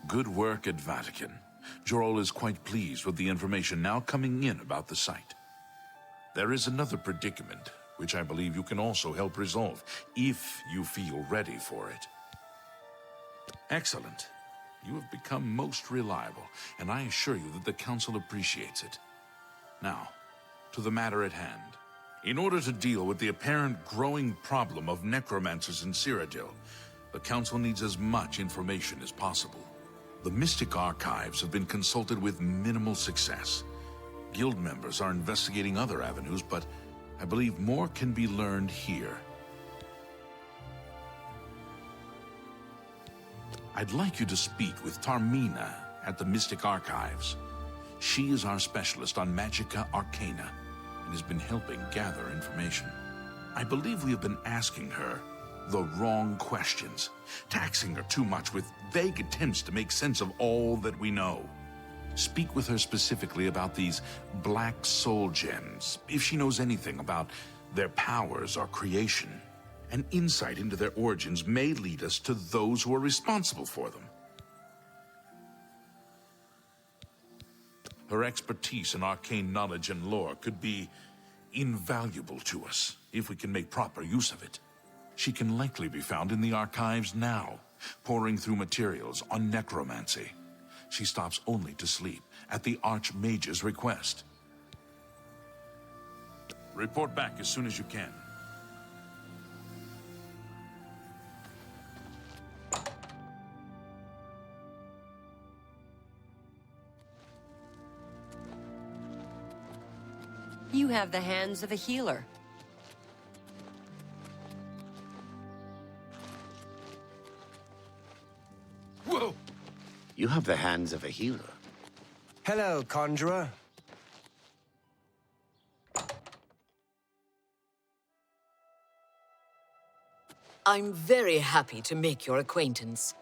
Good work at Vatican. Jorol is quite pleased with the information now coming in about the site. There is another predicament, which I believe you can also help resolve, if you feel ready for it. Excellent. You have become most reliable, and I assure you that the Council appreciates it. Now, to the matter at hand. In order to deal with the apparent growing problem of necromancers in Cyrodiil, the Council needs as much information as possible. The Mystic Archives have been consulted with minimal success. Guild members are investigating other avenues, but I believe more can be learned here. I'd like you to speak with Tarmina at the Mystic Archives. She is our specialist on Magicka Arcana and has been helping gather information. I believe we have been asking her the wrong questions, taxing her too much with vague attempts to make sense of all that we know. Speak with her specifically about these black soul gems, if she knows anything about their powers or creation. An insight into their origins may lead us to those who are responsible for them. Her expertise in arcane knowledge and lore could be invaluable to us if we can make proper use of it. She can likely be found in the archives now, poring through materials on necromancy. She stops only to sleep, at the Archmage's request. Report back as soon as you can. You have the hands of a healer. Whoa! You have the hands of a healer. Hello, Conjurer. I'm very happy to make your acquaintance.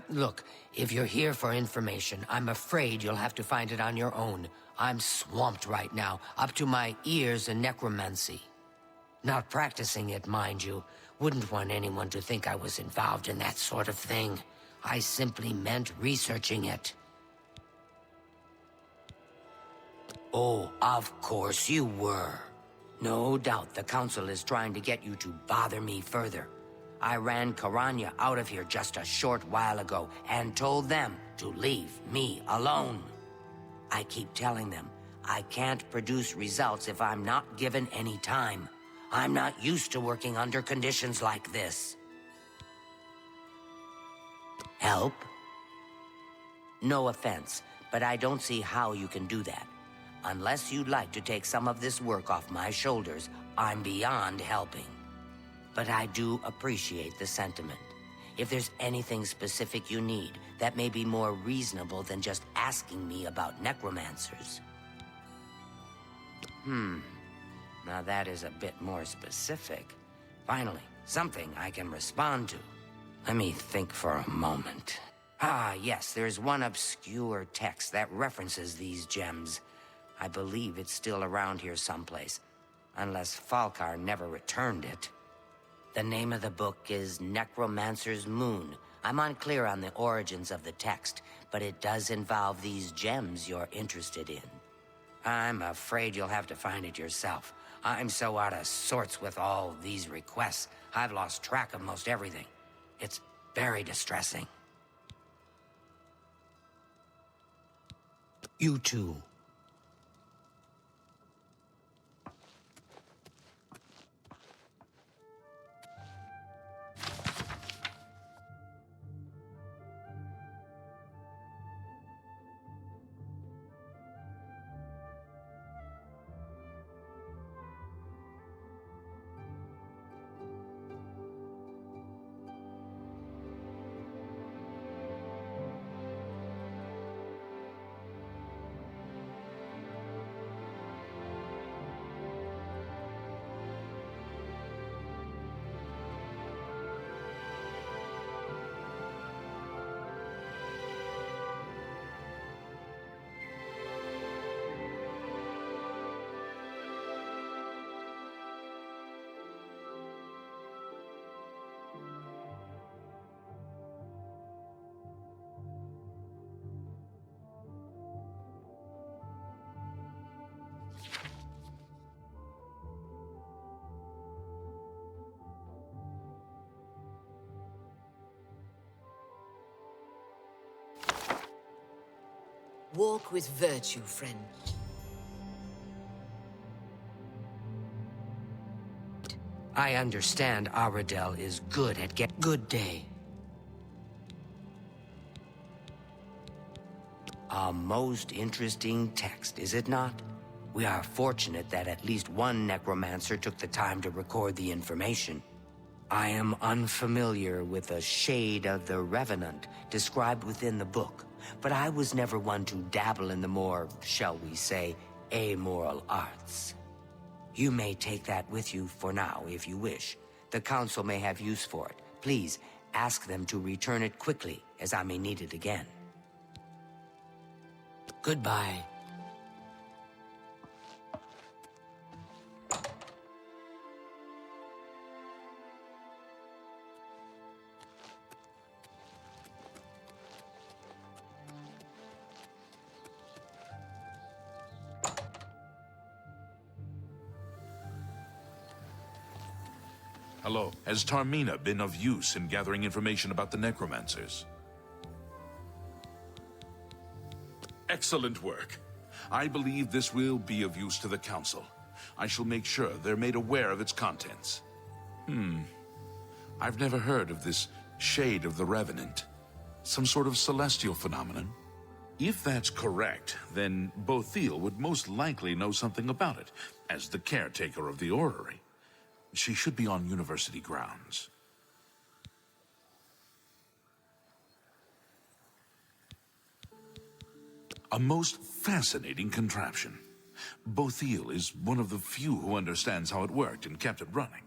Look, if you're here for information, I'm afraid you'll have to find it on your own. I'm swamped right now, up to my ears in necromancy. Not practicing it, mind you. Wouldn't want anyone to think I was involved in that sort of thing. I simply meant researching it. Oh, of course you were. No doubt the Council is trying to get you to bother me further. I ran Karanya out of here just a short while ago and told them to leave me alone. I keep telling them I can't produce results if I'm not given any time. I'm not used to working under conditions like this. Help? No offense, but I don't see how you can do that. Unless you'd like to take some of this work off my shoulders, I'm beyond helping. But I do appreciate the sentiment. If there's anything specific you need, that may be more reasonable than just asking me about necromancers. Now that is a bit more specific. Finally, something I can respond to. Let me think for a moment. Ah, yes, there's one obscure text that references these gems. I believe it's still around here someplace, unless Falkar never returned it. The name of the book is Necromancer's Moon. I'm unclear on the origins of the text, but it does involve these gems you're interested in. I'm afraid you'll have to find it yourself. I'm so out of sorts with all these requests, I've lost track of most everything. It's very distressing. You too. Walk with virtue, friend. I understand Aradel is good at Good day. A most interesting text, is it not? We are fortunate that at least one necromancer took the time to record the information. I am unfamiliar with a shade of the Revenant described within the book, but I was never one to dabble in the more, shall we say, amoral arts. You may take that with you for now, if you wish. The Council may have use for it. Please, ask them to return it quickly, as I may need it again. Goodbye. Hello. Has Tarmina been of use in gathering information about the Necromancers? Excellent work. I believe this will be of use to the Council. I shall make sure they're made aware of its contents. I've never heard of this shade of the Revenant. Some sort of celestial phenomenon? If that's correct, then Bothil would most likely know something about it, as the caretaker of the orrery. She should be on university grounds. A most fascinating contraption. Bothil is one of the few who understands how it worked and kept it running.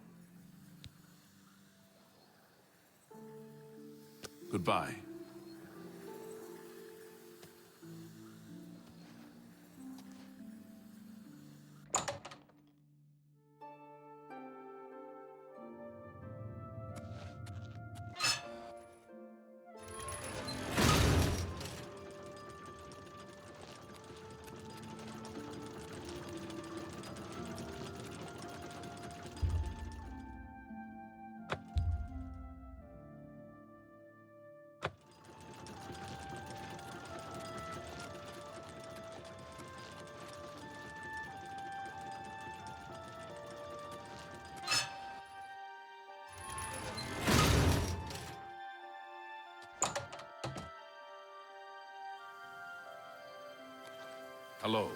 Goodbye. Hello.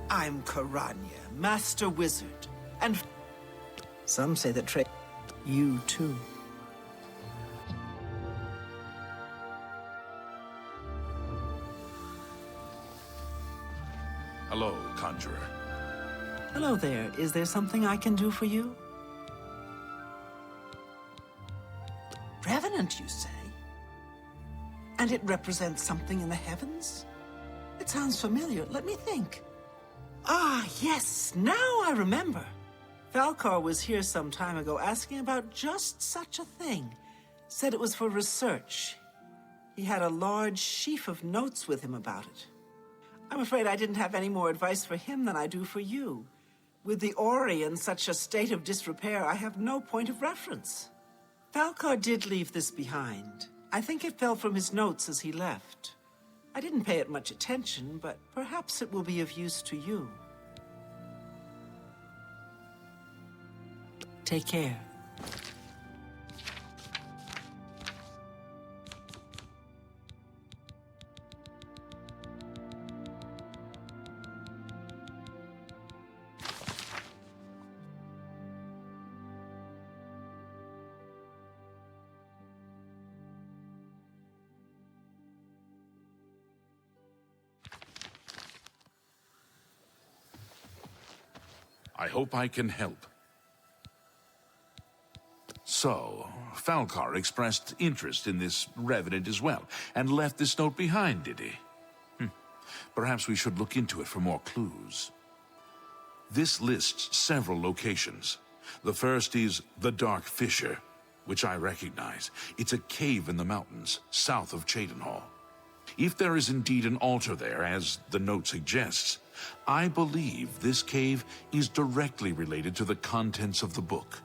I'm Karanya, Master Wizard, and some say that you too. Hello, Conjurer. Hello there. Is there something I can do for you? Revenant, you say? And it represents something in the heavens? It sounds familiar. Let me think. Ah, yes, now I remember. Falcar was here some time ago asking about just such a thing. Said it was for research. He had a large sheaf of notes with him about it. I'm afraid I didn't have any more advice for him than I do for you. With the Ori in such a state of disrepair, I have no point of reference. Falcar did leave this behind. I think it fell from his notes as he left. I didn't pay it much attention, but perhaps it will be of use to you. Take care. I hope I can help. So, Falcar expressed interest in this Revenant as well, and left this note behind, did he? Perhaps we should look into it for more clues. This lists several locations. The first is the Dark Fissure, which I recognize. It's a cave in the mountains, south of Cheydinhal. If there is indeed an altar there, as the note suggests, I believe this cave is directly related to the contents of the book.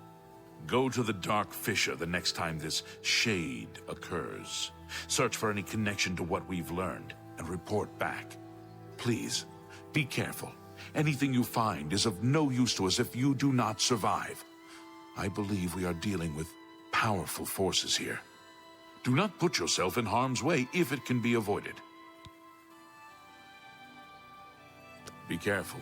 Go to the Dark Fissure the next time this shade occurs. Search for any connection to what we've learned and report back. Please, be careful. Anything you find is of no use to us if you do not survive. I believe we are dealing with powerful forces here. Do not put yourself in harm's way if it can be avoided. Be careful.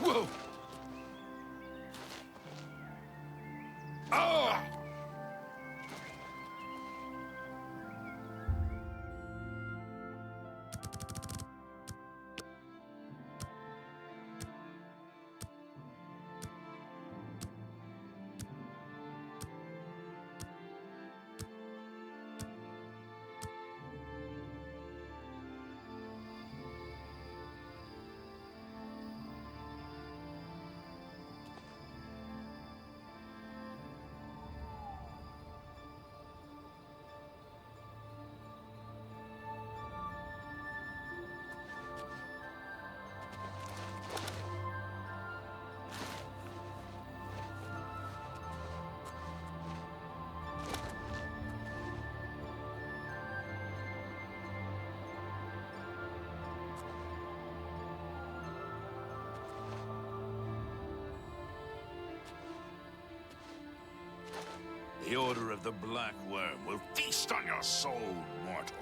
Whoa! Oh! The Order of the Black Worm will feast on your soul, mortal.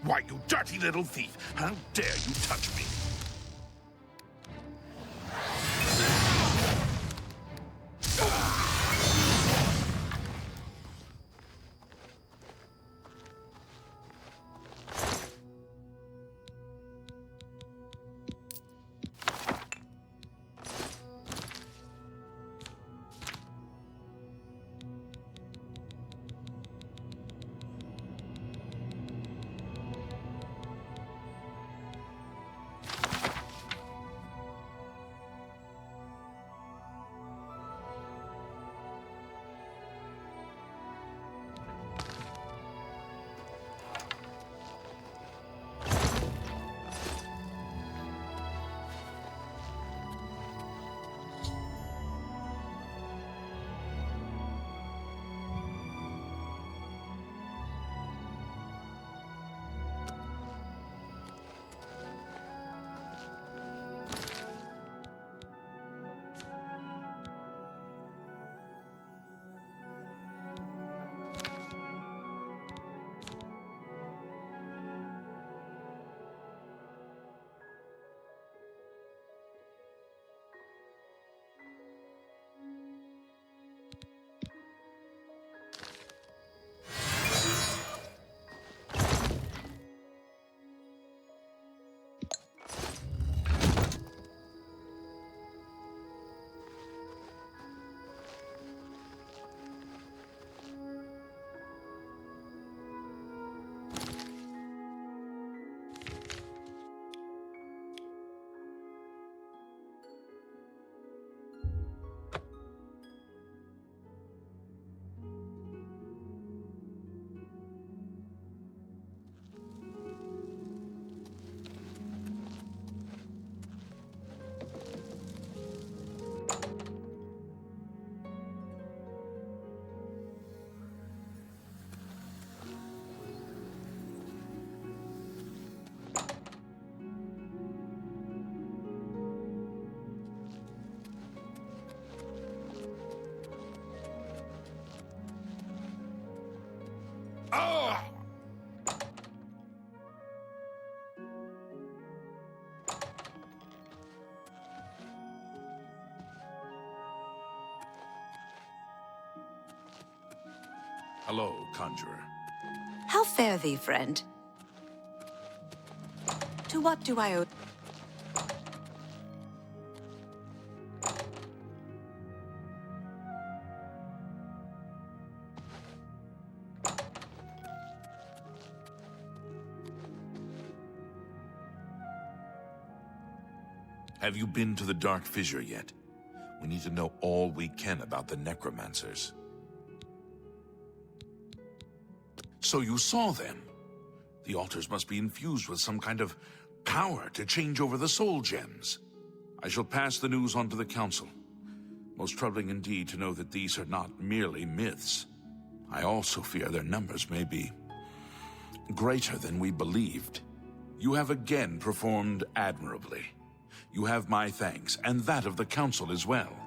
Why, you dirty little thief! How dare you touch me! Hello, Conjurer. How fare thee, friend? To what do I owe? Have you been to the Dark Fissure yet? We need to know all we can about the Necromancers. So you saw them? The altars must be infused with some kind of power to change over the soul gems. I shall pass the news on to the Council. Most troubling indeed to know that these are not merely myths. I also fear their numbers may be greater than we believed. You have again performed admirably. You have my thanks, and that of the Council as well.